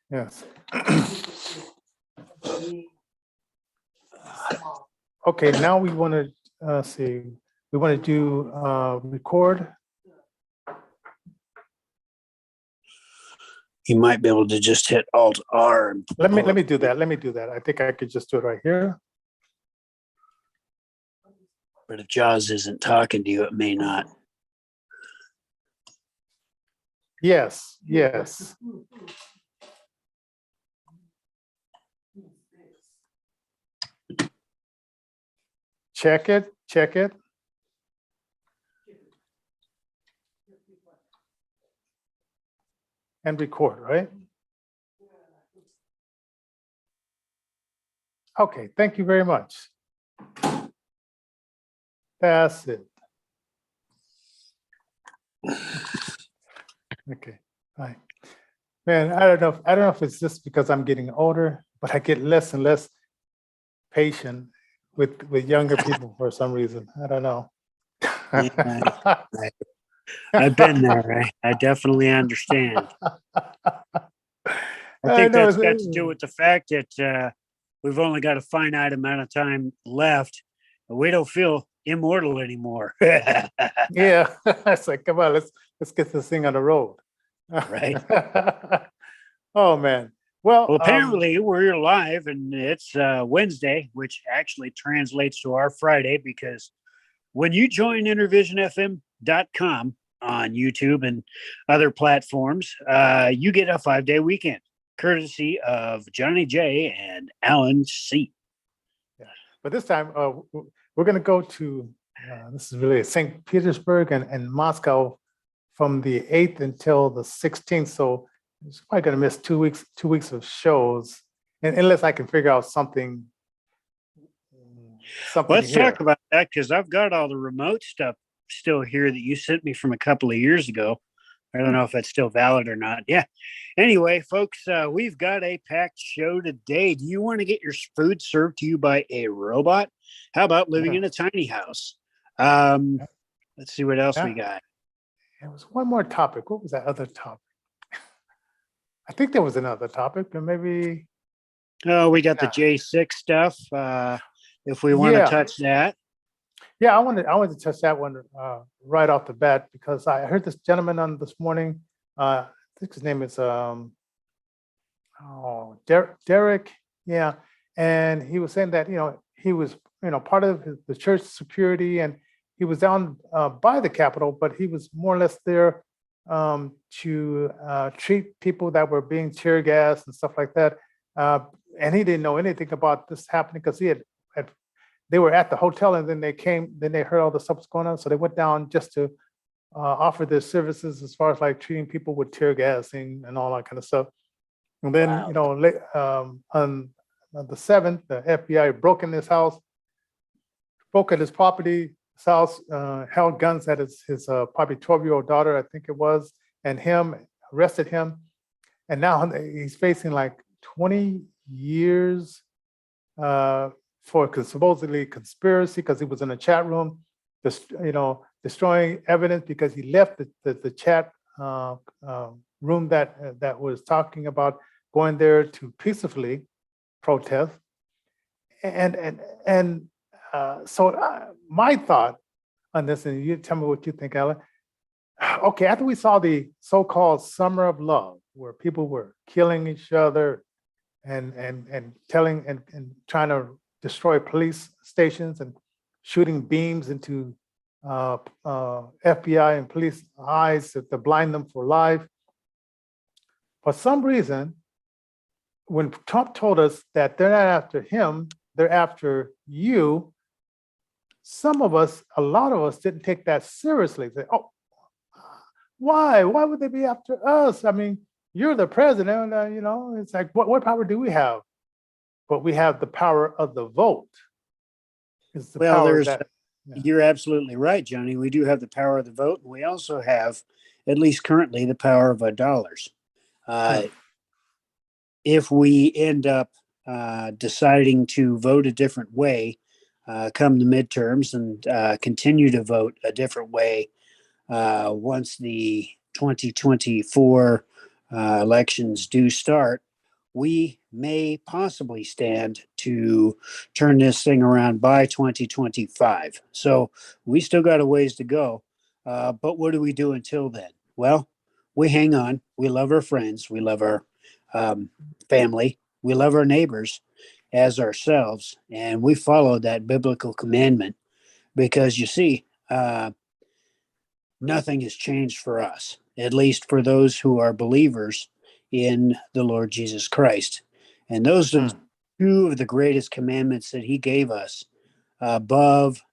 Yes. Okay, now we want to see. We want to do record. You might be able to just hit Alt R. And Let me do that. Let me do that. I think I could just do it right here. But if Jaws isn't talking to you, it may not. Yes, yes. Check it, check it. And record, right? Okay, thank you very much. That's it. Okay, bye. Man, I don't know if it's just because I'm getting older, but I get less and less patient with younger people for some reason. I don't know. Yeah, I've been there. I definitely understand. I think that's got to do with the fact that we've only got a finite amount of time left. And we don't feel immortal anymore. Yeah, it's like, come on, let's get this thing on the road. Right. Oh man. Well, apparently we're live, and it's Wednesday, which actually translates to our Friday, because when you join IntervisionFM.com on YouTube and other platforms, you get a 5-day weekend, courtesy of Johnnie J and Alan C. Yeah. But this time, we're going to go to, this is really St. Petersburg and Moscow from the 8th until the 16th. So it's probably going to miss 2 weeks of shows, and unless I can figure out something. Let's talk about that, because I've got all the remote stuff still here that you sent me from a couple of years ago. I don't know if that's still valid or not. Yeah. Anyway, folks, we've got a packed show today. Do you want to get your food served to you by a robot? How about living in a tiny house? Let's see what else we got. There was one more topic. What was that other topic? I think there was another topic, but maybe. Oh, we got the J6 stuff. If we want to touch that. Yeah, I wanted to touch that one right off the bat, because I heard this gentleman on this morning. I think his name is Derek. Yeah, and he was saying that he was part of the church security, and he was down by the Capitol, but he was more or less there to treat people that were being tear gassed and stuff like that. And he didn't know anything about this happening, because they were at the hotel, and then they heard all the stuff was going on. So they went down just to offer their services as far as like treating people with tear gassing and all that kind of stuff. And then, on the 7th, the FBI broke in his house, broke at his property. His house, held guns at his probably 12-year-old daughter, I think it was, and arrested him. And now he's facing like 20 years for supposedly conspiracy, because he was in a chat room, destroying evidence, because he left the chat room that was talking about going there to peacefully protest. So my thought on this, and you tell me what you think, Alan. Okay, after we saw the so-called Summer of Love, where people were killing each other and telling and trying to destroy police stations and shooting beams into FBI and police eyes to blind them for life. For some reason, when Trump told us that they're not after him, they're after you, a lot of us didn't take that seriously. Say, oh, why would they be after us? I mean, you're the president, it's like, what power do we have? But we have the power of the vote. You're absolutely right, Johnny. We do have the power of the vote. And we also have, at least currently, the power of dollars. If we end up deciding to vote a different way come the midterms, and continue to vote a different way once the 2024 elections do start, we may possibly stand to turn this thing around by 2025. So we still got a ways to go. But what do we do until then? Well, we hang on. We love our friends. We love our family. We love our neighbors as ourselves. And we follow that biblical commandment because you see, nothing has changed for us, at least for those who are believers in the Lord Jesus Christ. And those are two of the greatest commandments that he gave us above,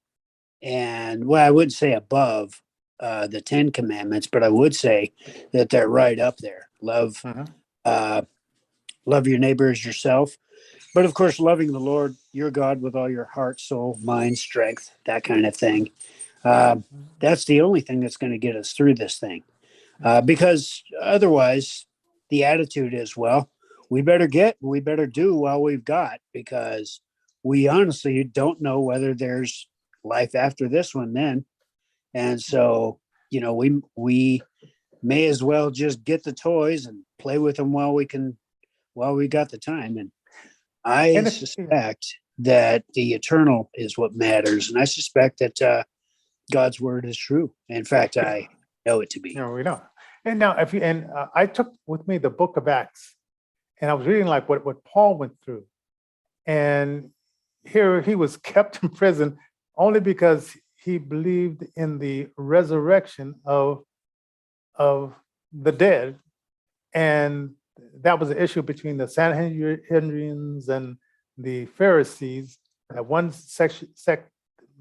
and well, I wouldn't say above the 10 commandments, but I would say that they're right up there. Love, love your neighbor as yourself. But of course, loving the Lord, your God, with all your heart, soul, mind, strength, that kind of thing. That's the only thing that's going to get us through this thing. Because otherwise, the attitude is, well, we better do while we've got, because we honestly don't know whether there's life after this one then. And so, we may as well just get the toys and play with them while we got the time. And I suspect that the eternal is what matters. And I suspect that God's word is true. In fact, I know it to be. No, we don't. And now, I took with me the book of Acts, and I was reading like what Paul went through. And here he was kept in prison only because he believed in the resurrection of the dead. And that was an issue between the Sanhedrians and the Pharisees. That one sect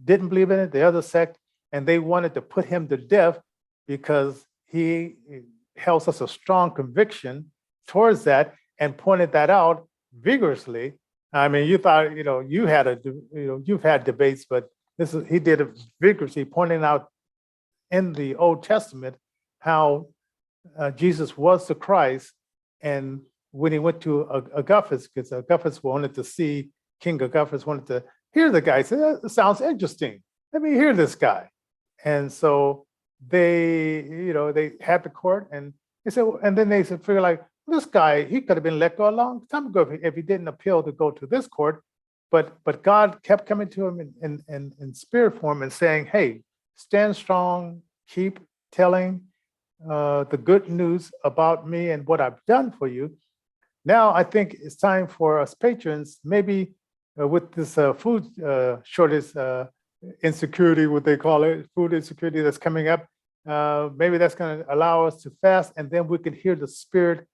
didn't believe in it, the other sect, and they wanted to put him to death because he held such a strong conviction towards that and pointed that out vigorously. I mean, you thought, you've had debates, but he did it vigorously, pointing out in the Old Testament how Jesus was the Christ. And when he went to Augustus, because Augustus wanted to see, King Augustus wanted to hear the guy, say, that sounds interesting. Let me hear this guy. And so they had the court, and they said, and then they figure like, this guy, he could have been let go a long time ago if he didn't appeal to go to this court. But God kept coming to him in spirit form and saying, hey, stand strong, keep telling the good news about me and what I've done for you. Now I think it's time for us patrons, maybe with this food shortage insecurity, what they call it, food insecurity that's coming up, maybe that's going to allow us to fast, and then we can hear the Spirit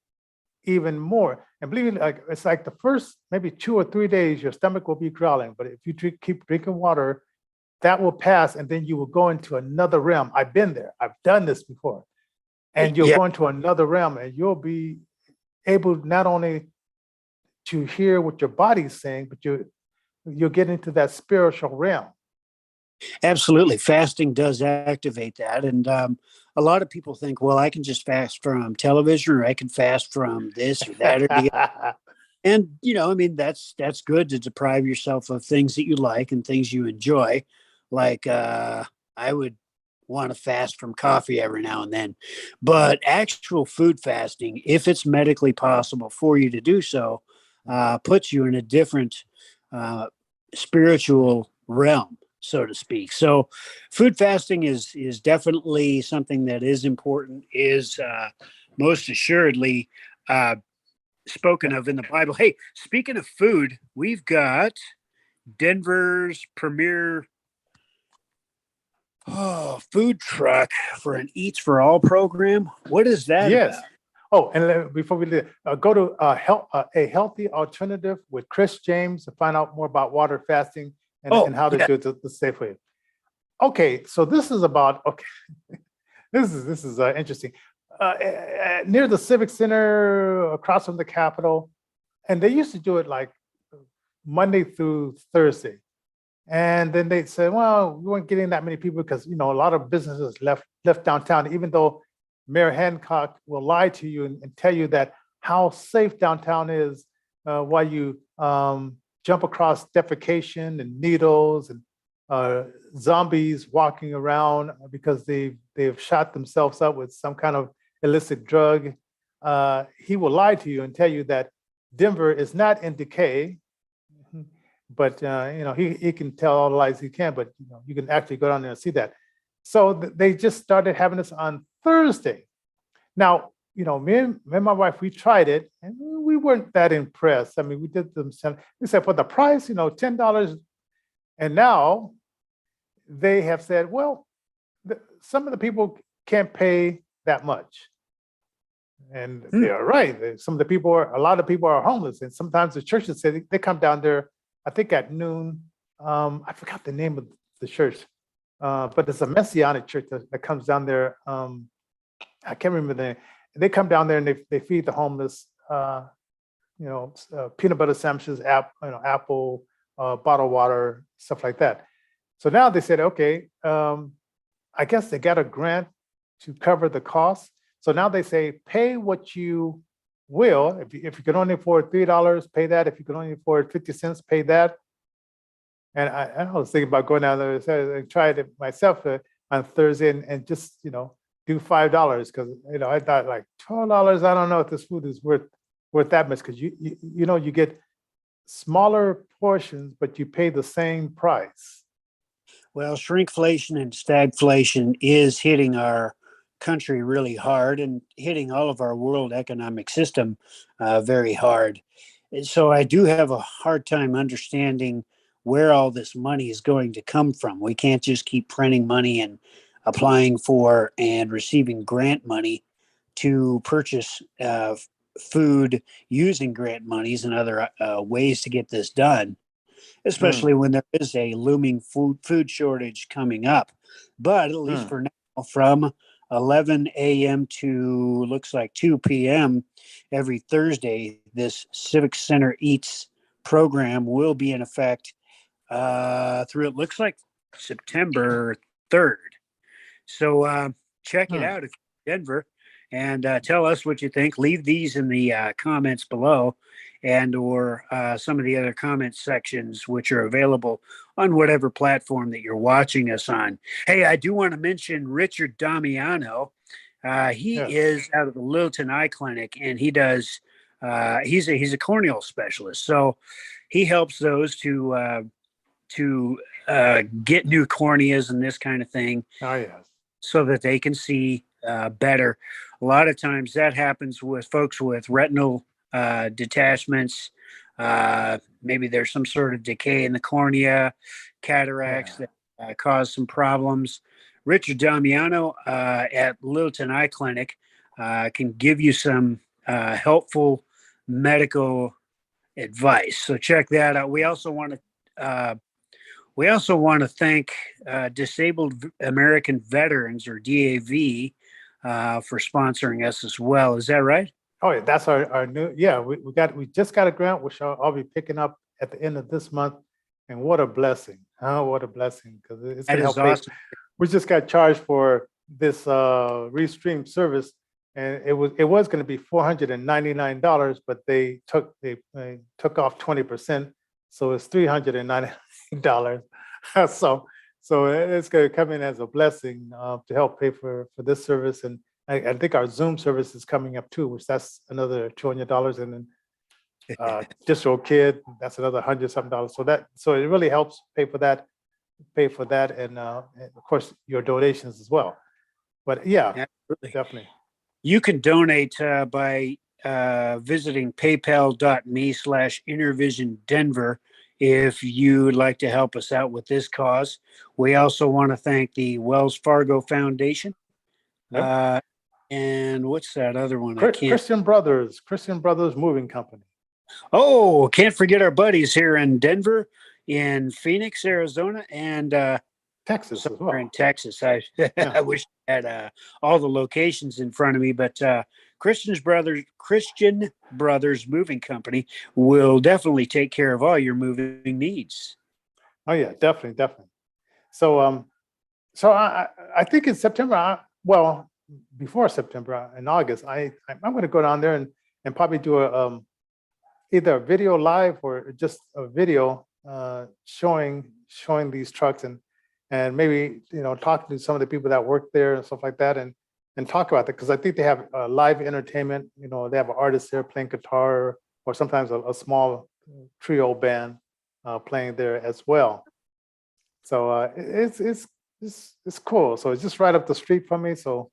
even more. And believe it, it's like the first maybe 2 or 3 days, your stomach will be growling, but if you keep drinking water, that will pass, and then you will go into another realm. I've been there. I've done this before. And you'll go into another realm, and you'll be able not only to hear what your body's saying, but you'll get into that spiritual realm. Absolutely. Fasting does activate that. And a lot of people think, well, I can just fast from television, or I can fast from this or that or the other. And, that's good to deprive yourself of things that you like and things you enjoy. Like I would want to fast from coffee every now and then. But actual food fasting, if it's medically possible for you to do so, puts you in a different spiritual realm, so to speak. So food fasting is definitely something that is important, is most assuredly spoken of in the Bible. Hey, speaking of food, we've got Denver's premier food truck for an Eats for All program. What is that Yes. about? Oh, and before we leave, go to a healthy alternative with Chris James to find out more about water fasting and how to do it the safe way. Okay, so this is about this is interesting. Near the Civic Center, across from the Capitol, and they used to do it like Monday through Thursday, and then they said, well, we weren't getting that many people because a lot of businesses left downtown, even though Mayor Hancock will lie to you and tell you that how safe downtown is while you jump across defecation and needles and zombies walking around because they've shot themselves up with some kind of illicit drug, he will lie to you and tell you that Denver is not in decay, but he can tell all the lies he can, but you can actually go down there and see that. So they just started having this on Thursday. Now, me and my wife, we tried it and we weren't that impressed. I mean, we did them. We said for the price, $10, and now they have said, well, some of the people can't pay that much. And they are right. Some of the people a lot of people are homeless. And sometimes the churches say they come down there, I think at noon. I forgot the name of the church, but it's a Messianic church that comes down there. I can't remember the name. They come down there and they feed the homeless, peanut butter sandwiches, apple, bottled water, stuff like that. So now they said, okay, I guess they got a grant to cover the cost. So now they say, pay what you will. If you can only afford $3, pay that. If you can only afford 50 cents, pay that. And I was thinking about going down there and try it myself on Thursday and just, do $5 because, I thought like $12. I don't know if this food is worth that much because you get smaller portions, but you pay the same price. Well, shrinkflation and stagflation is hitting our country really hard and hitting all of our world economic system very hard. And so I do have a hard time understanding where all this money is going to come from. We can't just keep printing money and applying for and receiving grant money to purchase food using grant monies and other ways to get this done, especially when there is a looming food shortage coming up. But at least for now, from 11 a.m. to looks like 2 p.m. every Thursday, this Civic Center Eats program will be in effect through, it looks like, September 3rd. So check it out if you're in Denver and tell us what you think. Leave these in the comments below and or some of the other comment sections, which are available on whatever platform that you're watching us on. Hey, I do want to mention Richard Damiano. He is out of the Littleton Eye Clinic, and he does. He's a corneal specialist, so he helps those to get new corneas and this kind of thing. Oh yes. So that they can see better. A lot of times that happens with folks with retinal detachments. Maybe there's some sort of decay in the cornea, cataracts that cause some problems. Richard Damiano at Littleton Eye Clinic can give you some helpful medical advice. So check that out. We also want to thank Disabled American Veterans, or DAV, for sponsoring us as well. Is that right? Oh, yeah, that's our new. Yeah, we just got a grant, which I'll be picking up at the end of this month. And what a blessing! Oh, what a blessing! Because it's going to help. Awesome. We just got charged for this Restream service, and it was going to be $499, but they took off 20%, so it's $399. So it's going to come in as a blessing to help pay for this service. And I think our Zoom service is coming up too, which that's another $200. And then Distro Kid, that's another $100-something. So it really helps pay for that, and of course your donations as well. But yeah, absolutely. Definitely. You can donate by visiting paypal.me/InnerVisionDenver if you'd like to help us out with this cause. We also want to thank the Wells Fargo Foundation. Yep. And what's that other one? Christian Brothers Moving Company. Oh, can't forget our buddies here in Denver, in Phoenix, Arizona, and Texas as well. In Texas. I wish I had all the locations in front of me, but Christian Brothers Moving Company will definitely take care of all your moving needs. Oh yeah, definitely. So I think in September, before September, in August, I'm going to go down there and probably do either a video live or just a video showing these trucks and maybe talking to some of the people that work there and stuff like that, and and talk about that, because I think they have live entertainment. You know, they have an artist there playing guitar, or sometimes a small trio band playing there as well. So it's cool. So it's just right up the street from me. So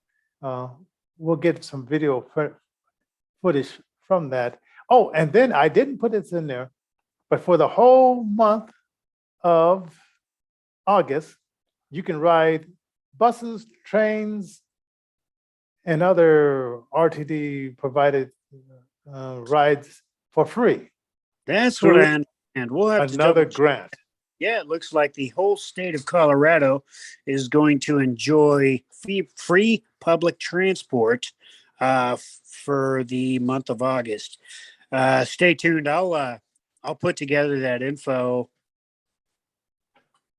we'll get some video footage from that. Oh, and then I didn't put this in there, but for the whole month of August, you can ride buses, trains, and other RTD provided rides for free. That's what I understand. We'll have another to grant. Yeah, it looks like the whole state of Colorado is going to enjoy free public transport for the month of August. Stay tuned. I'll put together that info.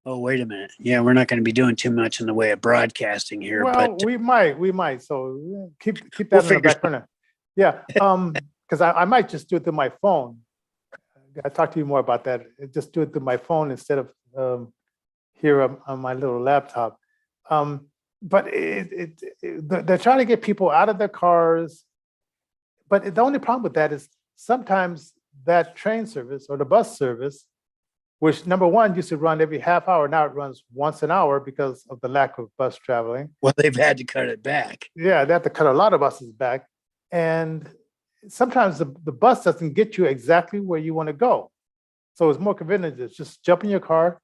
Oh, wait a minute. Yeah, we're not going to be doing too much in the way of broadcasting here. Well, but we might. So keep that we'll in the back burner. Yeah, because I might just do it through my phone. I talk to you more about that. Just do it through my phone instead of here on my little laptop. But they're trying to get people out of their cars. But the only problem with that is sometimes that train service or the bus service, which number one used to run every half hour, now it runs once an hour because of the lack of bus traveling. Well, they've had to cut it back. Yeah, they have to cut a lot of buses back. And sometimes the bus doesn't get you exactly where you want to go. So it's more convenient to just jump in your car,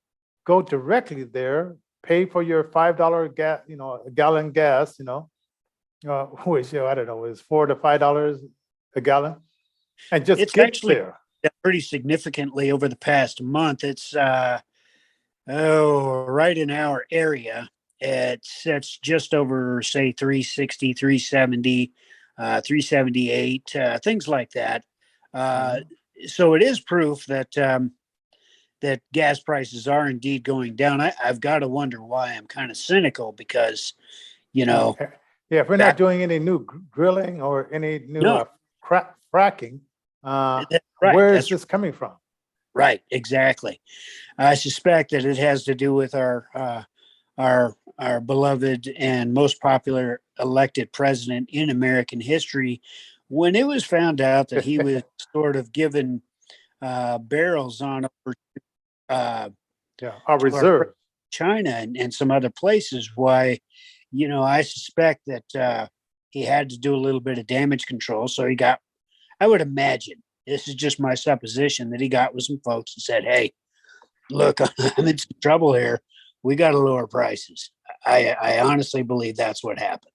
go directly there, pay for your $5 gas, a gallon gas, which, I don't know, is $4 to $5 a gallon, and just It's get actually there. pretty significantly over the past month. It's right in our area. It's just over, say, 360, 370, 378, things like that. So it is proof that that gas prices are indeed going down. I've got to wonder why. I'm kind of cynical because, Yeah, if we're not doing any new grilling or any new fracking, right, where is this coming from? Right, exactly. I suspect that it has to do with our beloved and most popular elected president in American history. When it was found out that he was sort of given barrels on over our reserve, China and some other places, why, I suspect that he had to do a little bit of damage control. So I would imagine, this is just my supposition, that he got with some folks and said, hey, look, I'm in some trouble here. We got to lower prices. I honestly believe that's what happened.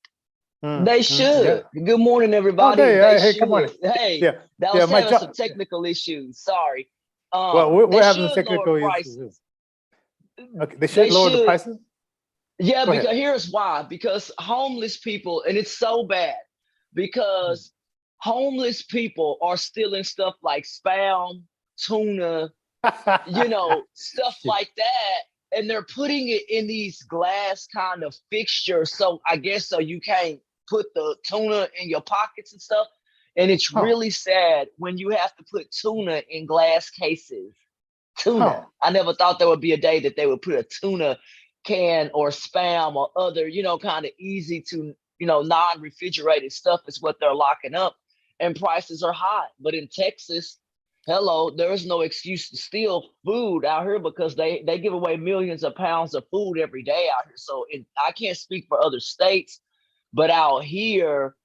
They should. Yeah. Good morning, everybody. Hey, good morning. Hey, that was having some technical issues. Sorry. Well, we're having technical issues. Okay, they should lower the prices? Yeah, because here's why. Because homeless people, and it's so bad, because homeless people are stealing stuff like Spam, tuna, stuff like that. And they're putting it in these glass kind of fixtures. So I guess so you can't put the tuna in your pockets and stuff. And it's really sad when you have to put tuna in glass cases. Tuna. I never thought there would be a day that they would put a tuna can or Spam or other, kind of easy to, non-refrigerated stuff is what they're locking up. And prices are high. But in Texas, hello, there is no excuse to steal food out here because they give away millions of pounds of food every day out here. So I can't speak for other states, but out here,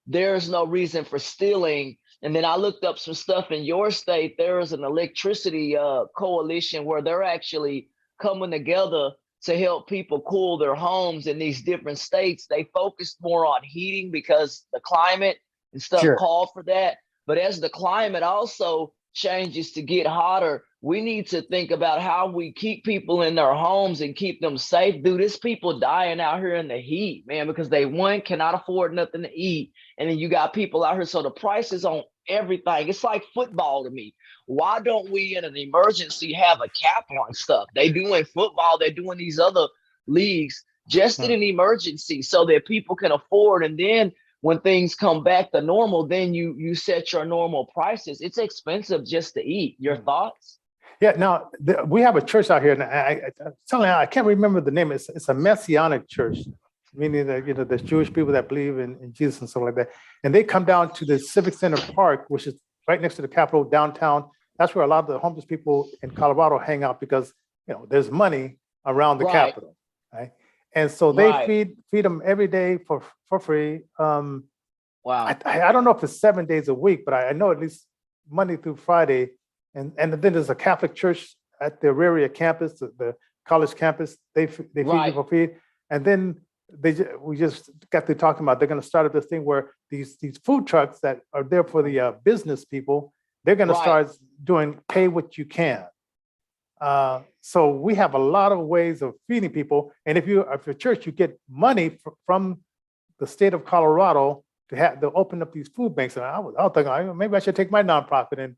there's no reason for stealing. And then I looked up some stuff in your state. There is an electricity coalition where they're actually coming together to help people cool their homes in these different states. They focused more on heating because the climate and stuff called for that. But as the climate also changes to get hotter, we need to think about how we keep people in their homes and keep them safe. Dude, there's people dying out here in the heat, man, because they, one, cannot afford nothing to eat. And then you got people out here. So the prices on everything, it's like football to me. Why don't we in an emergency have a cap on stuff? They do in football, they're doing these other leagues just in an emergency so that people can afford. And then when things come back to normal, then you set your normal prices. It's expensive just to eat. Your thoughts? Yeah, now we have a church out here, and I can't remember the name. It's a Messianic church. meaning that, there's Jewish people that believe in Jesus and stuff like that. And they come down to the Civic Center Park, which is right next to the Capitol downtown. That's where a lot of the homeless people in Colorado hang out because, there's money around the Capitol, right? And so they feed them every day for free. Wow. I don't know if it's 7 days a week, but I know at least Monday through Friday. And then there's a Catholic church at the Auraria campus, the college campus. They feed you for free. And then we just got to talking about they're going to start up this thing where these food trucks that are there for the business people, they're going to start doing pay what you can. So we have a lot of ways of feeding people. And if you're church, you get money from the state of Colorado to open up these food banks. And I was thinking, maybe I should take my nonprofit and.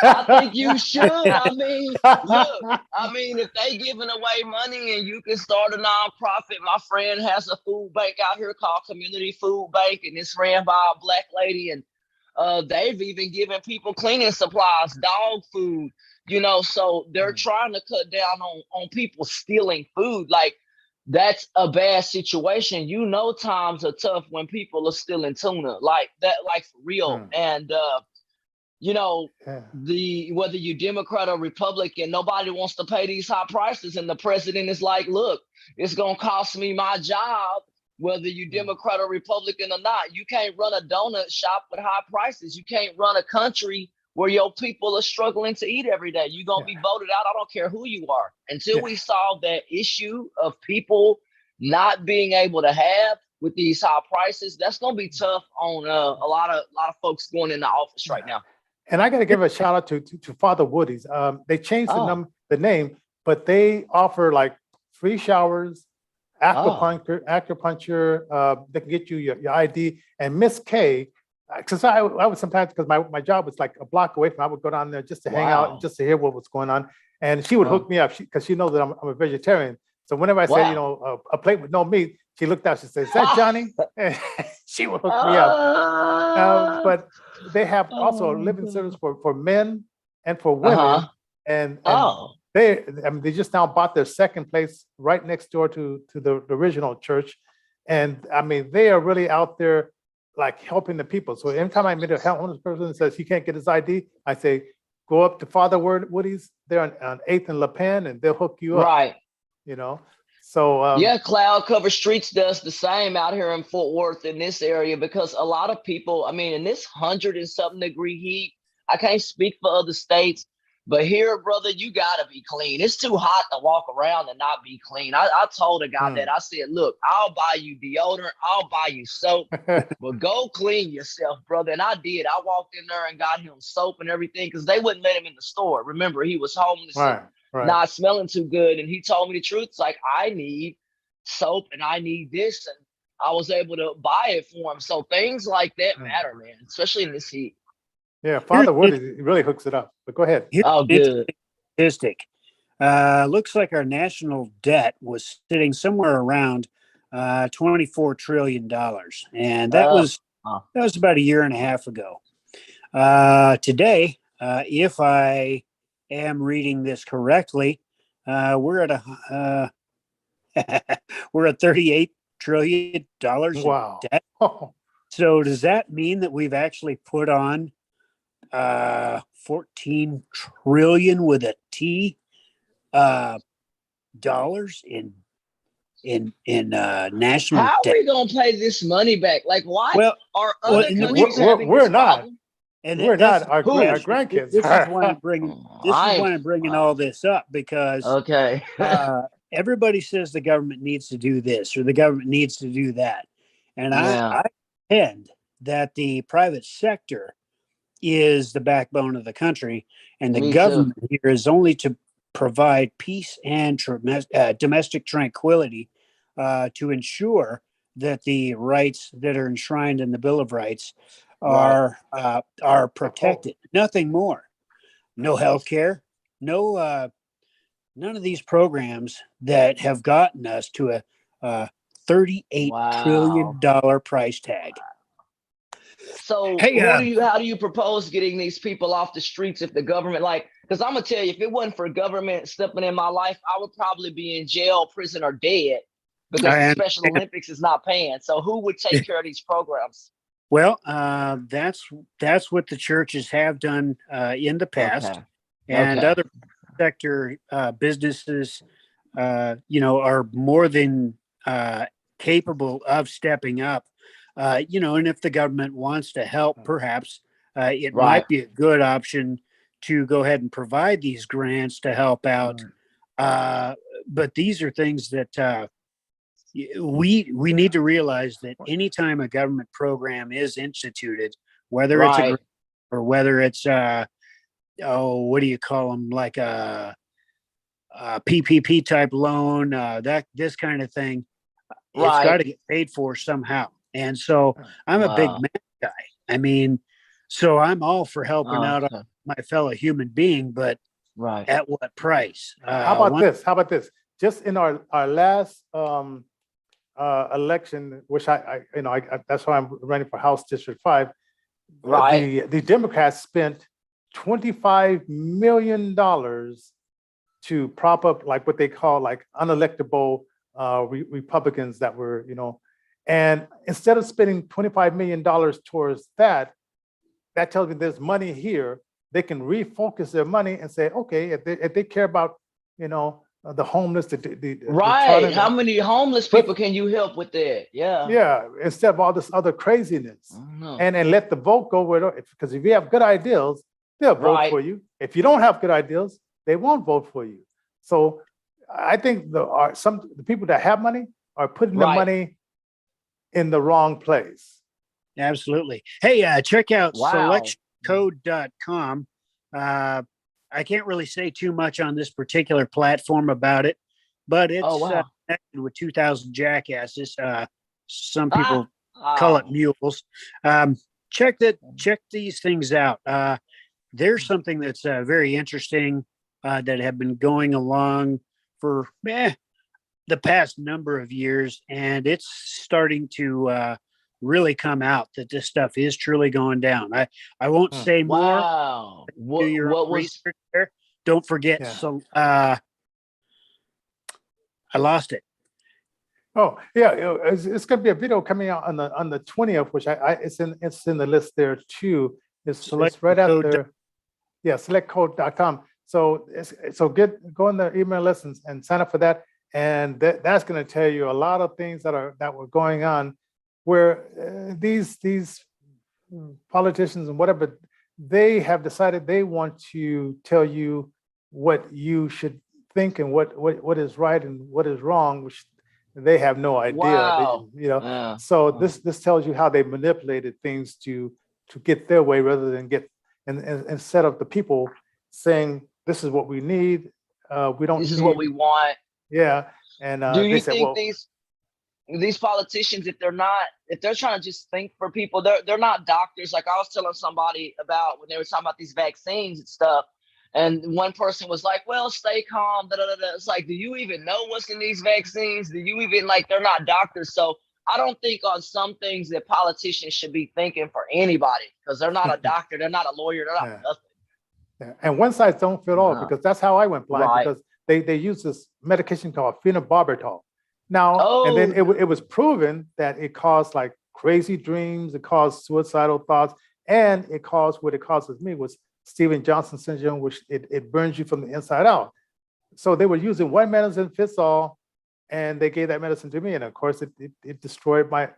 I think you should. I mean, look, if they giving away money and you can start a nonprofit, my friend has a food bank out here called Community Food Bank, and it's ran by a Black lady. And they've even given people cleaning supplies, dog food, so they're trying to cut down on people stealing food. Like, that's a bad situation. Times are tough when people are stealing tuna, like that, like for real. And whether you Democrat or Republican, nobody wants to pay these high prices. And the president is like, look, it's going to cost me my job, whether you Democrat or Republican or not. You can't run a donut shop with high prices. You can't run a country where your people are struggling to eat every day. You're going to be voted out. I don't care who you are. Until we solve that issue of people not being able to have with these high prices, that's going to be tough on a lot of folks going into office right now. And I got to give a shout out to Father Woody's. They changed the name, but they offer like free showers, acupuncture. They can get you your ID. And Miss K, because I would sometimes, because my job was like a block away from, I would go down there just to hang out and just to hear what was going on. And she would hook me up because she knows that I'm a vegetarian. So whenever I say, a plate with no meat, she looked out, she said, "Is that Johnny?" And she would hook me up. But they have also a living service for men and for women. And they just now bought their second place right next door to the original church. And they are really out there like helping the people. So anytime I meet a homeless person that says he can't get his ID, I say, go up to Father Woody's there on 8th and La Penn, and they'll hook you up. Right. So Cloud Cover Streets does the same out here in Fort Worth in this area, because a lot of people, in this 100 and something degree heat, I can't speak for other states, but here, brother, you gotta be clean. It's too hot to walk around and not be clean. I told a guy that. I said, look, I'll buy you deodorant, I'll buy you soap, but go clean yourself, brother. And I did. I walked in there and got him soap and everything, because they wouldn't let him in the store. Remember, he was homeless. Not smelling too good, and he told me the truth. It's like, I need soap and I need this, and I was able to buy it for him. So things like that matter, man, especially in this heat. Yeah, Father Woody really hooks it up. But go ahead. Good statistic. Looks like our national debt was sitting somewhere around $24 trillion, and that was about a year and a half ago. Today, if I am reading this correctly, we're at $38 trillion in debt. So does that mean that we've actually put on 14 trillion with a T dollars in national debt? How are we gonna pay this money back? Like, why are other countries having this problem? And we're not our grandkids. This is why I'm bringing all this up, because everybody says the government needs to do this or the government needs to do that, and I contend that the private sector is the backbone of the country, and the government here is only to provide peace and domestic tranquility to ensure that the rights that are enshrined in the Bill of Rights are protected. Nothing more. No health care, none of these programs that have gotten us to a $38 trillion price tag. So how do you propose getting these people off the streets if the government, because I'm gonna tell you, if it wasn't for government stepping in my life, I would probably be in jail, prison, or dead. because the And Special Olympics is not paying. So who would take care of these programs? well, that's what the churches have done in the past, Okay. and Okay. other sector businesses, are more than capable of stepping up. And if the government wants to help, perhaps it Right. might be a good option to go ahead and provide these grants to help out. But these are things that we need to realize that anytime a government program is instituted, whether it's a Right. grant or whether it's what do you call them, like a PPP type loan, that this kind of thing, it's got Right. to get paid for somehow. And so I'm a big Wow. math guy. I mean, so I'm all for helping out Okay. my fellow human being, but Right. at what price? How about this? How about this? Just in our last election, which I that's why I'm running for House District 5. Right. The Democrats spent $25 million to prop up like what they call like unelectable Republicans that were, and instead of spending $25 million towards that, that tells me there's money here. They can refocus their money and say, okay, if they care about, the homeless, Right. How many homeless people can you help with that? Yeah. yeah, instead of all this other craziness, I don't know. and let the vote go where, because if you have good ideas, they'll vote Right. for you. If you don't have good ideas, they won't vote for you. So I think the people that have money are putting the Right. money in the wrong place. Absolutely. Hey, check out Wow. selectcode.com. I can't really say too much on this particular platform about it, but it's Oh, wow. connected with 2,000 jackasses. Some Ah. people call it Oh. mules. Check these things out. There's something that's very interesting that have been going along for the past number of years, and it's starting to really come out that this stuff is truly going down. I won't say more. Wow. Do your What own was research there. Don't forget. Yeah. So I lost it. Oh yeah, it's going to be a video coming out on the 20th, which it's in the list there too. It's right after. Yeah, selectcode.com. So go in the email list and sign up for that. And that's going to tell you a lot of things that were going on, where these politicians and whatever, they have decided they want to tell you what you should think and what is right and what is wrong, which they have no idea. Wow. Yeah. So this tells you how they manipulated things to get their way rather than get and instead of the people saying this is what we need, we don't. This is what we want. Yeah, and do you they said, think well, these politicians, if they're trying to just think for people, they're not doctors. Like I was telling somebody about when they were talking about these vaccines and stuff, and one person was like, "Well, stay calm." Da, da, da, da. It's like, do you even know what's in these vaccines? Do you even they're not doctors, so. I don't think on some things that politicians should be thinking for anybody because they're not a doctor, they're not a lawyer, they're not nothing. Yeah. And one size don't fit all, because that's how I went blind, Right. because they use this medication called phenobarbital. Now, and then it was proven that it caused like crazy dreams, it caused suicidal thoughts, and it caused what it causes me was Steven Johnson syndrome, which it burns you from the inside out. So they were using one medicine fits all, and they gave that medicine to me, and of course it destroyed my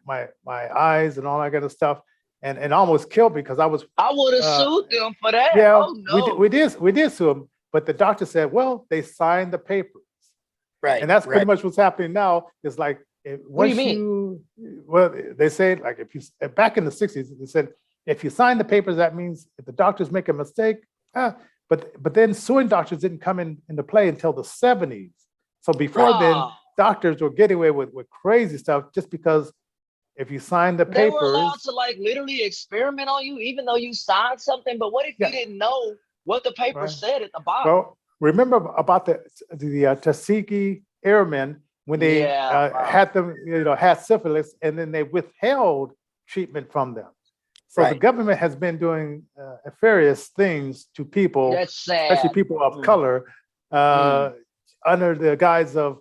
eyes and all that kind of stuff, and almost killed me because I would have sued them for that. Yeah, oh, no. we did sue them, but the doctor said, well, they signed the papers, Right, and that's pretty much what's happening now. Is like what do you mean? Well, they say like if you back in the 60s, they said if you sign the papers, that means if the doctors make a mistake. But then suing doctors didn't come into play until the 70s. So before then, doctors were getting away with crazy stuff just because if you sign the papers. They were allowed to literally experiment on you, even though you signed something. But what if you didn't know what the paper said at the bottom? Well, remember about the Tuskegee Airmen when they had them, had syphilis, and then they withheld treatment from them. So the government has been doing nefarious things to people, That's sad. especially people of color, under the guise of,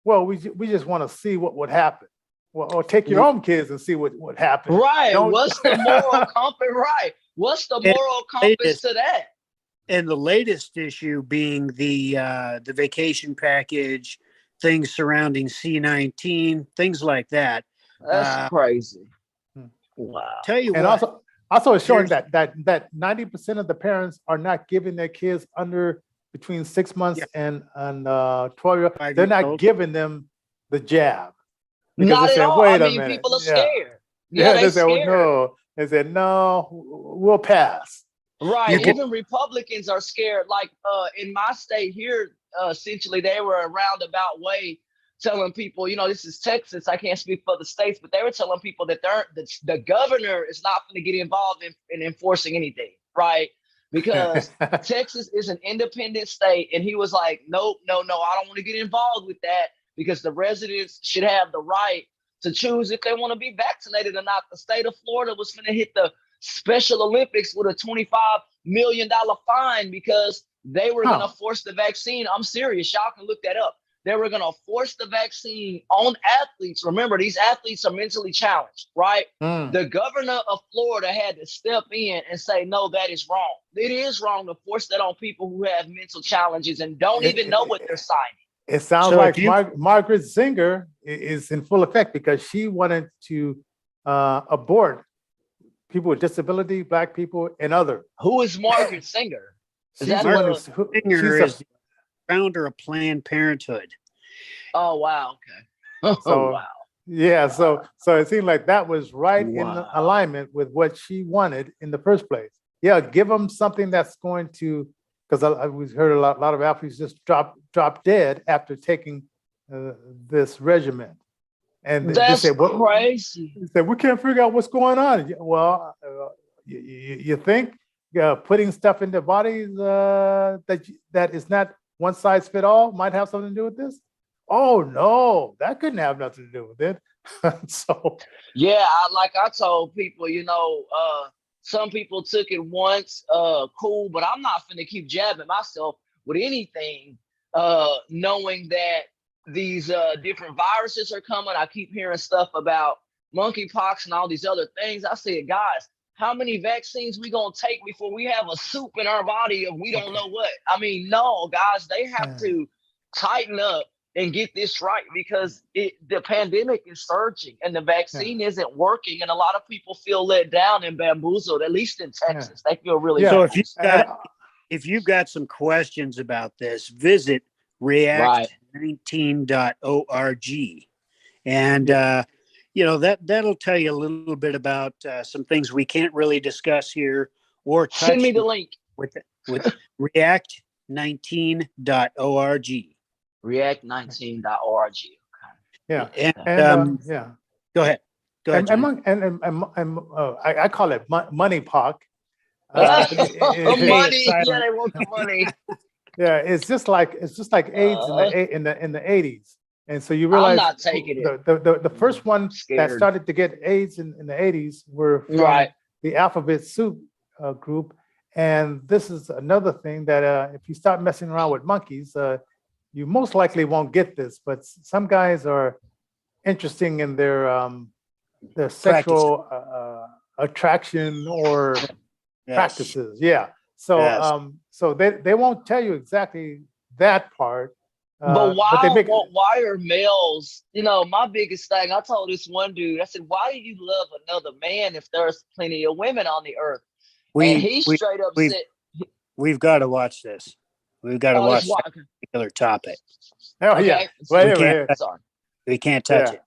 well, we just want to see what would happen. Well, or take your own kids and see what would happen. Right. Don't- What's the moral compass? Right. What's the moral compass to that? And the latest issue being the vacation package, things surrounding C-19, things like that. That's crazy. Hmm. Wow. Tell you And what, also it's showing Here's- that 90% of the parents are not giving their kids under between 6 months and 12 years. 5 They're years not old. giving them the jab. Because Not they at said, all. wait I a mean, minute. people are Yeah. scared. Yeah, they they said, scared. no. They said, no, we'll pass. Right. You can- Even Republicans are scared. Like in my state here, essentially they were a roundabout way telling people, this is Texas. I can't speak for the states, but they were telling people that the governor is not going to get involved in enforcing anything, right? Because Texas is an independent state, and he was like, nope, no, I don't want to get involved with that because the residents should have the right to choose if they want to be vaccinated or not. The state of Florida was going to hit the Special Olympics with a $25 million fine because they were going to force the vaccine. I'm serious. Y'all can look that up. They were going to force the vaccine on athletes. Remember, these athletes are mentally challenged, right? The governor of Florida had to step in and say, no, that is wrong. It is wrong to force that on people who have mental challenges and don't even know what they're signing. It sounds So like if you- Margaret Singer is in full effect because she wanted to abort people with disability, Black people, and other. Who is Margaret Singer? She's that the one the- Singer she's is the founder of Planned Parenthood. Oh, wow. Okay. Oh, So- wow. yeah. So it seemed like that was right in Wow. alignment with what she wanted in the first place. Yeah, give them something that's going to, because we've heard a lot of athletes just drop dead after taking this regimen. And they That's say, well, crazy. they said, we can't figure out what's going on. Well, you think putting stuff in their bodies that is not one size fit all might have something to do with this? Oh no, that couldn't have nothing to do with it. So Yeah, I told people, some people took it once, cool, but I'm not finna keep jabbing myself with anything, knowing that these different viruses are coming. I keep hearing stuff about monkeypox and all these other things. I said, guys, how many vaccines we gonna take before we have a soup in our body of we don't know what? I mean, no, guys, they have to tighten up and get this right because the pandemic is surging and the vaccine isn't working, and a lot of people feel let down and bamboozled. At least in Texas, they feel really. Yeah. So bamboozled. if you've got some questions about this, visit react19.org. And, that'll tell you a little bit about some things we can't really discuss here or touch. Send me the link. With react19.org. React19.org. yeah, And, and yeah. go ahead. Go ahead. And, Johnny. I call it money pock. Money, silent. yeah, they want the money. Yeah, it's just like AIDS in the 80s, and so you realize I'm not taking it. The first one that Scared. started to get AIDS in the 80s were from Right. the Alphabet Soup group, and this is another thing that if you start messing around with monkeys, you most likely won't get this. But some guys are interesting in their sexual attraction or practices. Yeah. So Yes. so they won't tell you exactly that part. But why? they make Why are males? My biggest thing. I told this one dude. I said, "Why do you love another man if there's plenty of women on the earth?" And he straight up said, "We've got to watch this. We've got to watch that particular topic. Oh Okay. yeah. Wait. Sorry. We can't touch it."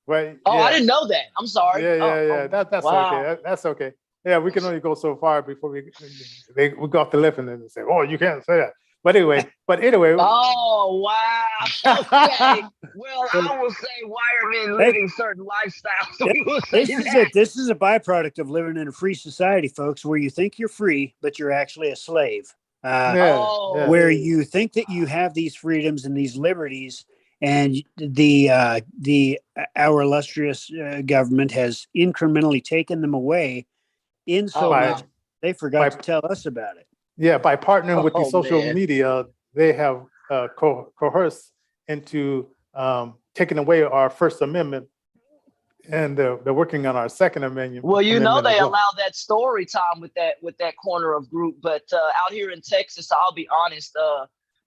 Wait. Oh, yeah. I didn't know that. I'm sorry. Yeah. That's wow. okay. That's okay. Yeah, we can only go so far before we go off the lift and then they say, "Oh, you can't say that." But anyway. Oh wow. Okay. Well, I will say, why are men living certain lifestyles? We will say This is that. it. This is a byproduct of living in a free society, folks, where you think you're free, but you're actually a slave. Where you think that you have these freedoms and these liberties, and our illustrious government has incrementally taken them away. In so much, they forgot to tell us about it. Yeah, by partnering with the social man. media, they have coerced into taking away our First Amendment, and they're working on our Second Amendment. Well, you know, Amendment they as well. allow that story time with that corner of group, but out here in Texas, I'll be honest,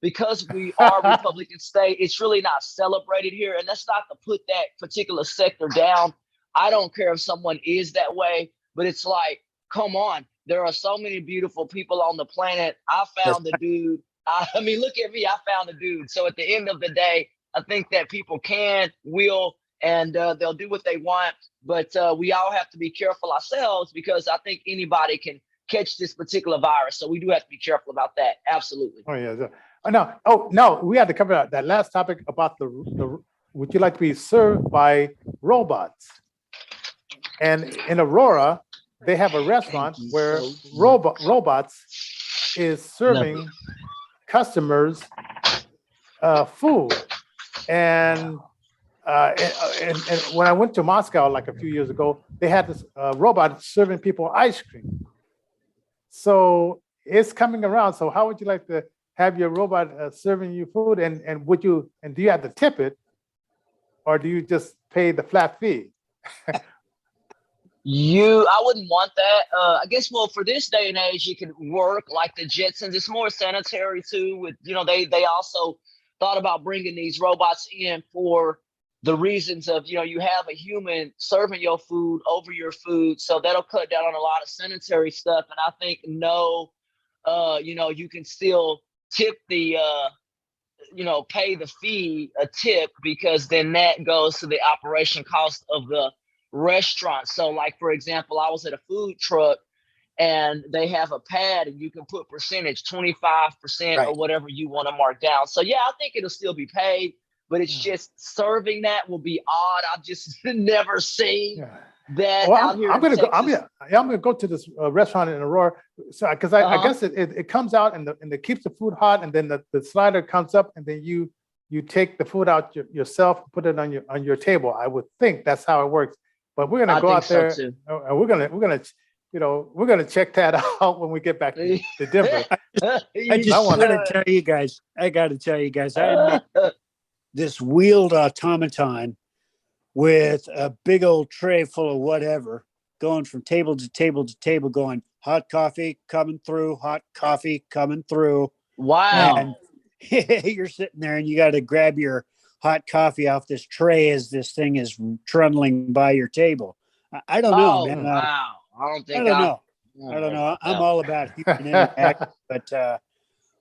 because we are a Republican state, it's really not celebrated here, and that's not to put that particular sector down. I don't care if someone is that way, but it's like, come on, there are so many beautiful people on the planet. I found the dude. I mean, look at me, I found the dude. So at the end of the day, I think that people will, and they'll do what they want. But we all have to be careful ourselves, because I think anybody can catch this particular virus. So we do have to be careful about that. Absolutely. Oh, yeah. No, we had to cover that last topic about the would you like to be served by robots? And in Aurora, they have a restaurant where robots is serving customers food. And when I went to Moscow like a few years ago, they had this robot serving people ice cream. So it's coming around. So how would you like to have your robot serving you food? And do you have to tip it, or do you just pay the flat fee? I wouldn't want that. I guess, well, for this day and age, you can work like the Jetsons. It's more sanitary too. With, you know, they also thought about bringing these robots in for the reasons of, you know, you have a human serving your food over your food. So that'll cut down on a lot of sanitary stuff. And I think, you know, you can still tip the, you know, pay the fee, a tip, because then that goes to the operation cost of the restaurant. So like, for example, I was at a food truck and they have a pad and you can put percentage, 25% or whatever you want to mark down. So yeah, I think it'll still be paid, but it's just serving that will be odd. I've just never seen that out here. I'm gonna go to this restaurant in Aurora, so because I guess it comes out and it keeps the food hot, and then the slider comes up, and then you take the food out yourself, put it on your table. I would think that's how it works. But we're gonna go out there, and we're gonna check that out when we get back to Denver. I gotta tell you guys, I met this wheeled automaton with a big old tray full of whatever, going from table to table to table, going hot coffee coming through, hot coffee coming through. Wow. And you're sitting there and you got to grab your hot coffee off this tray as this thing is trundling by your table. I don't know, man. Wow. I don't know. I'm all about human interaction, but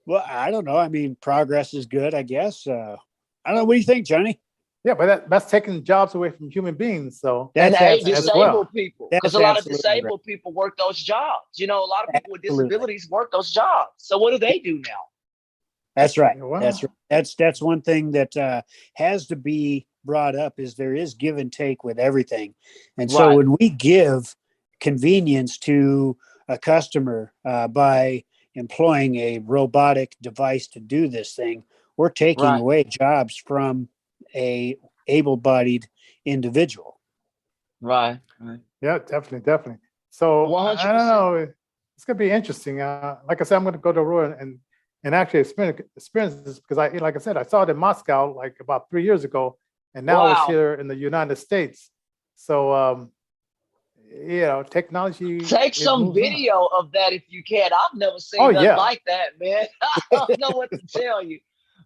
well, I don't know. I mean, progress is good, I guess. I don't know. What do you think, Johnny? Yeah, but that's taking jobs away from human beings. So that's disabled people, because a lot of disabled people work those jobs. You know, a lot of people with disabilities work those jobs. So what do they do now? That's right. Wow. That's right. That's one thing that has to be brought up, is there is give and take with everything. And so when we give convenience to a customer by employing a robotic device to do this thing, we're taking away jobs from a able-bodied individual. Right. Yeah, definitely. So 100%. I don't know. It's gonna be interesting. Like I said, I'm gonna go to Aurora and actually experience this, because like I said, I saw it in Moscow like about 3 years ago, and now it's here in the United States. So you know, technology. Take some video of that if you can. I've never seen nothing like that, man. I don't know what to tell you.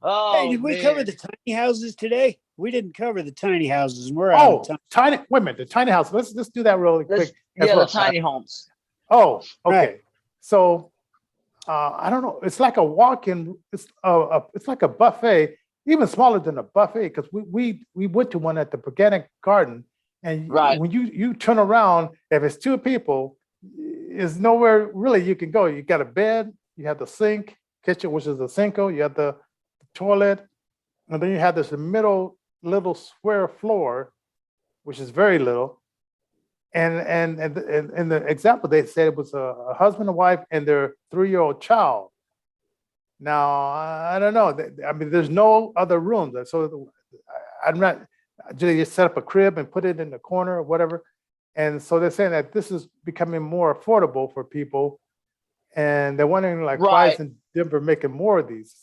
Oh, hey, did we cover the tiny houses today? We didn't cover the tiny houses, and we're out of time. Wait a minute, the tiny house. Let's do that really quick. The tiny homes. Oh, okay. Right. So I don't know. It's like a walk-in. It's like a buffet, even smaller than a buffet, because we went to one at the Botanic Garden, and when you turn around, if it's two people, there's nowhere really you can go. You got a bed, you have the sink, kitchen, which is a Cinco, you have the toilet, and then you have this middle little square floor, which is very little. And in the example, they said it was a husband and wife and their 3-year-old child. Now, I don't know. I mean, there's no other rooms. So I'm not, they just set up a crib and put it in the corner or whatever. And so they're saying that this is becoming more affordable for people. And they're wondering, like, why isn't Denver making more of these?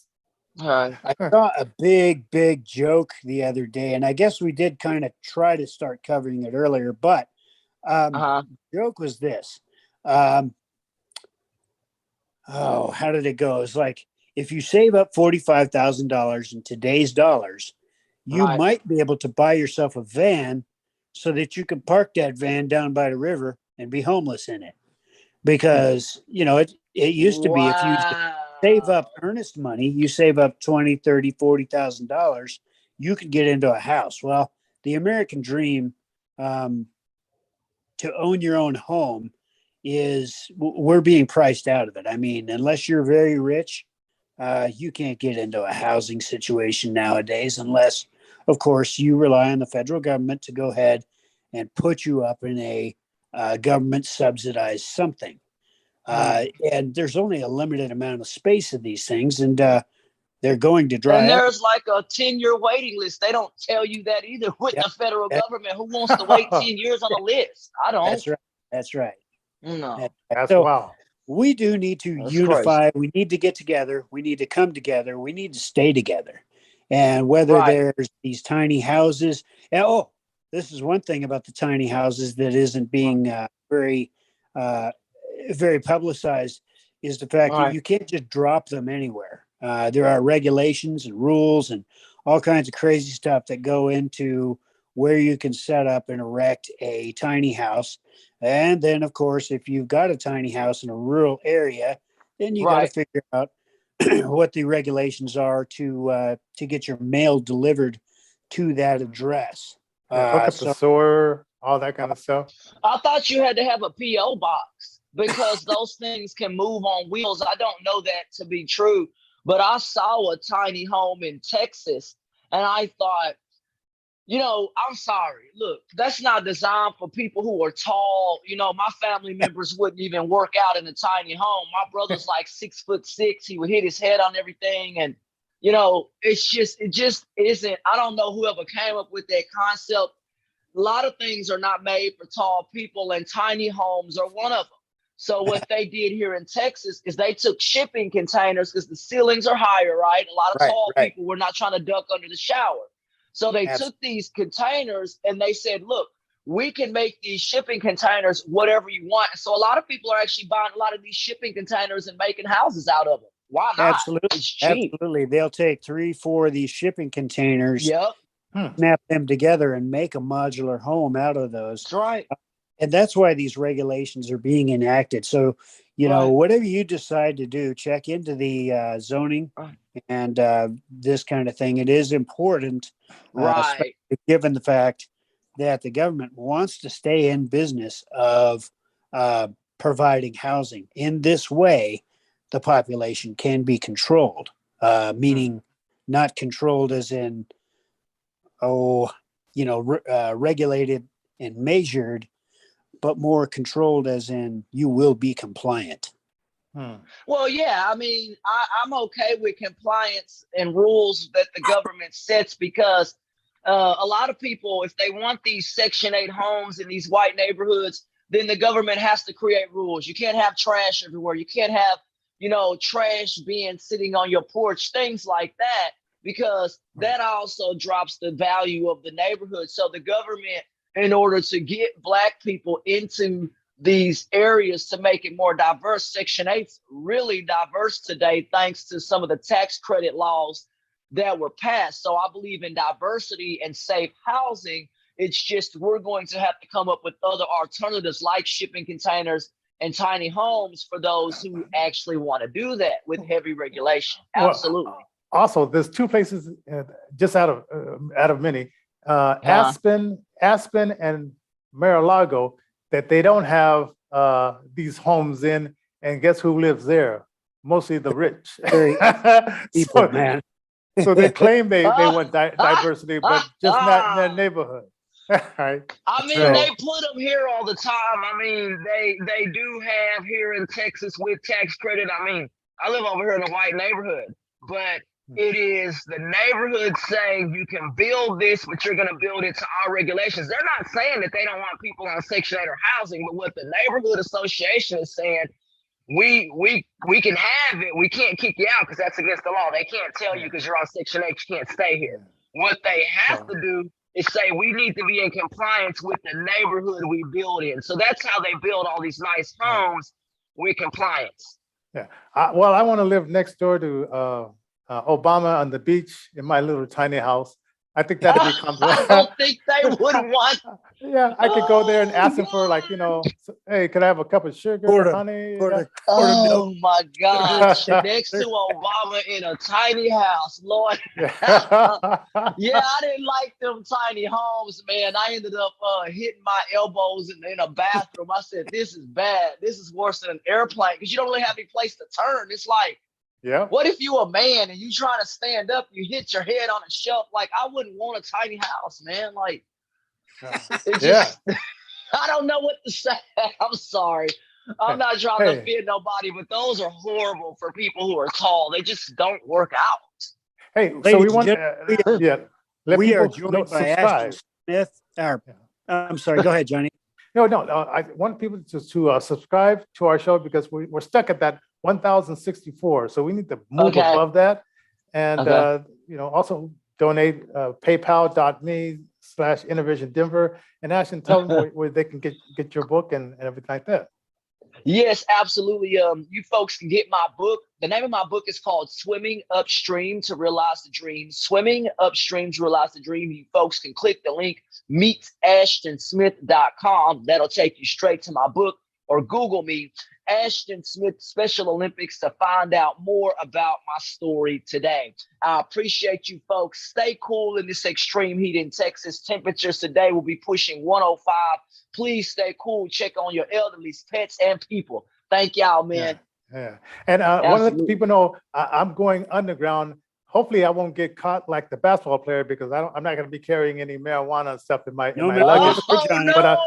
I saw a big joke the other day, and I guess we did kind of try to start covering it earlier, but the joke was this. How did it go? It's like, if you save up $45,000 in today's dollars, you might be able to buy yourself a van so that you can park that van down by the river and be homeless in it. Because, it used to be, if you save up earnest money, you save up 20, 30, $40,000, you could get into a house. Well, the American dream, to own your own home, we're being priced out of it. I mean, unless you're very rich, you can't get into a housing situation nowadays unless, of course, you rely on the federal government to go ahead and put you up in a government subsidized something. And there's only a limited amount of space in these things, and they're going to dry And up. there's like a 10-year waiting list. They don't tell you that either with the federal government. Who wants to wait 10 years on a list? I don't. That's right. No. That's wow. We do need to unify. Crazy. We need to get together. We need to come together. We need to stay together. And whether there's these tiny houses, and this is one thing about the tiny houses that isn't being very publicized, is the fact that you can't just drop them anywhere. There are regulations and rules and all kinds of crazy stuff that go into where you can set up and erect a tiny house. And then, of course, if you've got a tiny house in a rural area, then you got to figure out what the regulations are to get your mail delivered to that address. Hook up the sewer, all that kind of stuff. I thought you had to have a P.O. box because those things can move on wheels. I don't know that to be true, but I saw a tiny home in Texas, and I thought, I'm sorry. Look, that's not designed for people who are tall. My family members wouldn't even work out in a tiny home. My brother's like 6'6". He would hit his head on everything. And, it just isn't. I don't know whoever came up with that concept. A lot of things are not made for tall people, and tiny homes are one of them. So what they did here in Texas is they took shipping containers because the ceilings are higher, right? A lot of tall people were not trying to duck under the shower. So they took these containers and they said, look, we can make these shipping containers whatever you want. So a lot of people are actually buying a lot of these shipping containers and making houses out of them. Why not? Absolutely. It's cheap. Absolutely. They'll take 3-4 of these shipping containers, snap them together and make a modular home out of those. That's right. And that's why these regulations are being enacted. So, whatever you decide to do, check into the zoning and this kind of thing. It is important, given the fact that the government wants to stay in business of providing housing. In this way, the population can be controlled, meaning not controlled as in, regulated and measured, but more controlled as in you will be compliant. Well, yeah, I mean, I'm okay with compliance and rules that the government sets because a lot of people, if they want these Section 8 homes in these white neighborhoods, then the government has to create rules. You can't have trash everywhere. You can't have, trash being sitting on your porch, things like that, because that also drops the value of the neighborhood. So the government, in order to get Black people into these areas to make it more diverse, Section 8's really diverse today, thanks to some of the tax credit laws that were passed. So I believe in diversity and safe housing. It's just we're going to have to come up with other alternatives like shipping containers and tiny homes for those who actually want to do that with heavy regulation. Absolutely. Well, also, there's two places just out of many. Aspen and Mar-a-Lago that they don't have these homes in, and guess who lives there? Mostly the rich. People, man. So they claim they want diversity, but just not in their neighborhood. Right. I mean, they put them here all the time. I mean, they do have here in Texas with tax credit. I mean, I live over here in a white neighborhood, but it is the neighborhood saying you can build this, but you're going to build it to our regulations. They're not saying that they don't want people on Section 8 or housing, but what the neighborhood association is saying, we can have it. We can't kick you out because that's against the law. They can't tell you because you're on Section 8, you can't stay here. What they have to do is say we need to be in compliance with the neighborhood we build in. So that's how they build all these nice homes with compliance. Yeah. Well, I want to live next door to Obama on the beach in my little tiny house. I think that'd be comfortable. I don't think they would want. Yeah, I could go there and ask him for like, hey, could I have a cup of sugar, honey? Oh my gosh, next to Obama in a tiny house, Lord. Yeah, I didn't like them tiny homes, man. I ended up hitting my elbows in a bathroom. I said, this is bad. This is worse than an airplane because you don't really have any place to turn. It's like, what if you a man and you trying to stand up, you hit your head on a shelf? Like, I wouldn't want a tiny house, man. Like, it just, I don't know what to say. I'm sorry. I'm not trying to offend nobody, but those are horrible for people who are tall. They just don't work out. Hey, so we want we are joined by Ashton Smith. I'm sorry. Go ahead, Johnny. No, I want people to subscribe to our show because we're stuck at that 1,064. So we need to move above that. And, also donate paypal.me/InnerVisionDenver. And Ashton, tell them where they can get your book and everything like that. Yes, absolutely. You folks can get my book. The name of my book is called Swimming Upstream to Realize the Dream. Swimming Upstream to Realize the Dream. You folks can click the link, meetashtonsmith.com. That'll take you straight to my book, or Google me, Ashton Smith Special Olympics, to find out more about my story today. I appreciate you folks. Stay cool in this extreme heat in Texas. Temperatures today will be pushing 105. Please stay cool. Check on your elderly, pets, and people. Thank y'all, man. Yeah. And I want to let the people know I'm going underground. Hopefully I won't get caught like the basketball player because I'm not going to be carrying any marijuana and stuff in my luggage. But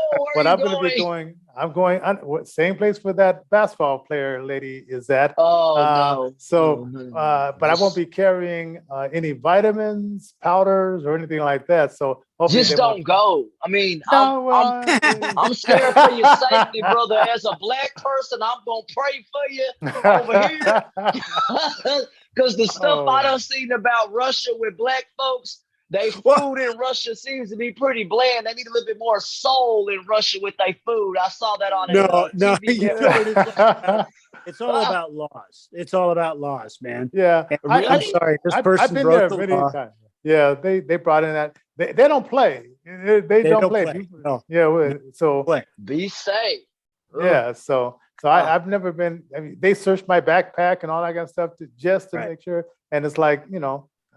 I'm going to be going. I'm going same place where that basketball player lady is at. No. But I won't be carrying any vitamins, powders, or anything like that. So hopefully just don't go. I mean, I'm scared for your safety, brother. As a black person, I'm gonna pray for you over here. Because the stuff I done seen about Russia with black folks, they food in Russia seems to be pretty bland. They need a little bit more soul in Russia with their food. I saw that on TV. It's all about laws. It's all about laws, man. Yeah. I'm sorry. This person I've been broke there the many law. times. Yeah, they brought in that. They don't play. They don't play. No. Yeah, so be safe. Yeah, so I've never been. I mean, they searched my backpack and all that kind of stuff just to make sure. And it's like,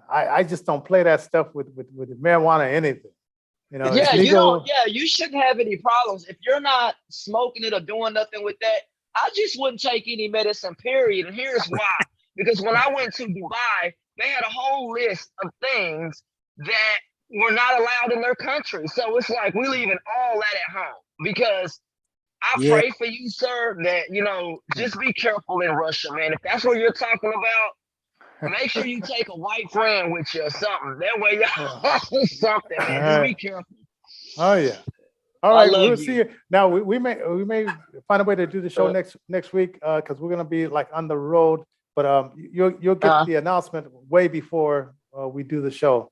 I just don't play that stuff with marijuana or anything. You shouldn't have any problems if you're not smoking it or doing nothing with that. I just wouldn't take any medicine, period. And here's why: because when I went to Dubai, they had a whole list of things that were not allowed in their country. So it's like we leaving all that at home because. I pray for you, sir, that, just be careful in Russia, man. If that's what you're talking about, make sure you take a white friend with you or something. That way y'all something, man. Just be careful. Oh, yeah. All right, we'll see you. Now, we may find a way to do the show next week because we're going to be like on the road. But you'll get the announcement way before we do the show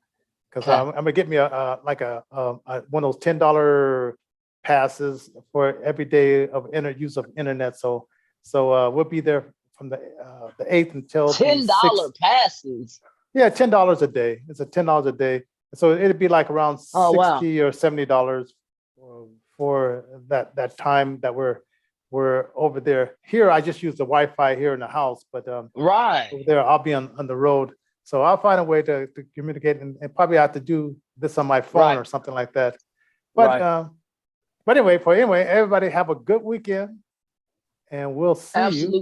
because I'm going to get me one of those $10 passes for every day of use of internet. So we'll be there from the 8th until $10 passes. Yeah, $10 a day. It's a $10 a day. So it'd be like around $60 or $70 for that time that we're over there. Here, I just use the Wi-Fi here in the house, but over there I'll be on the road. So I'll find a way to communicate and probably have to do this on my phone or something like that. But But anyway, everybody have a good weekend, and we'll see you.